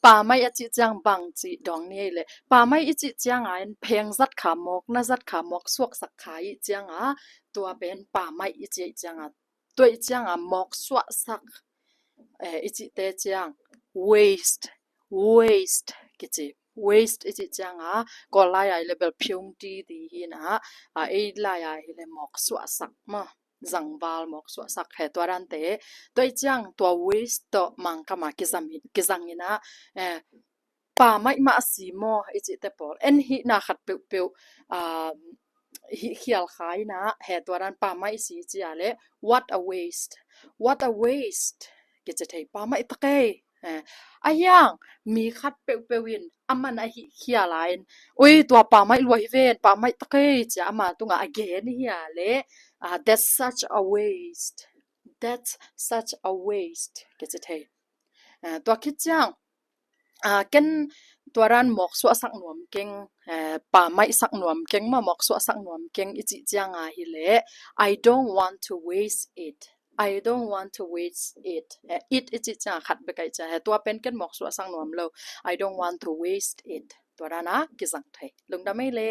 ป่าไม้อจิจังบังจิดองนี่เลยป่าไม้อจิจังเพงซัดขามกนะซัดขามกสวกสักขายจังตัวเป็นป่าไม้อจิจังตัวจังมกสวกสักอจิเตจัง waste กิจิ waste อจิจังก็ลายเลเวลพิงดีดีนะลายเลมกสวกสักมาจังบาลมกสวสักให้ตัวรันเตตัวจังตัว waste ตัวมังกะมากิจังนะป่าไม้มาสีมออิจิเตปอลหินาขัดเปียวหิเขียลขายนะให้ตัวรันป่าไม้สีจิอาเล what a waste กิจิเทป่าไม้ตะเกยังมีขัดเปียววินมันหิเขียลายอุ้ยตัวป่าไม้รวยเวนป่าไม้ตะเกจะมาตุงagainเฮียเลthat's such a waste ก็จะเทตัวคิดจังเกนตัวรันหมอกสวสักหนวมเก่งป่าไม้สักหนวมเก่งมาหมอกสวสักหนวมเก่งอิจิจังฮิเล I don't want to waste it it อิจิจังขัดไปไกลจะตัวเป็นเกนหมอกสวสักหนวมเรา I don't want to waste it ตัวรันกิจังไทยลงดาไม่เล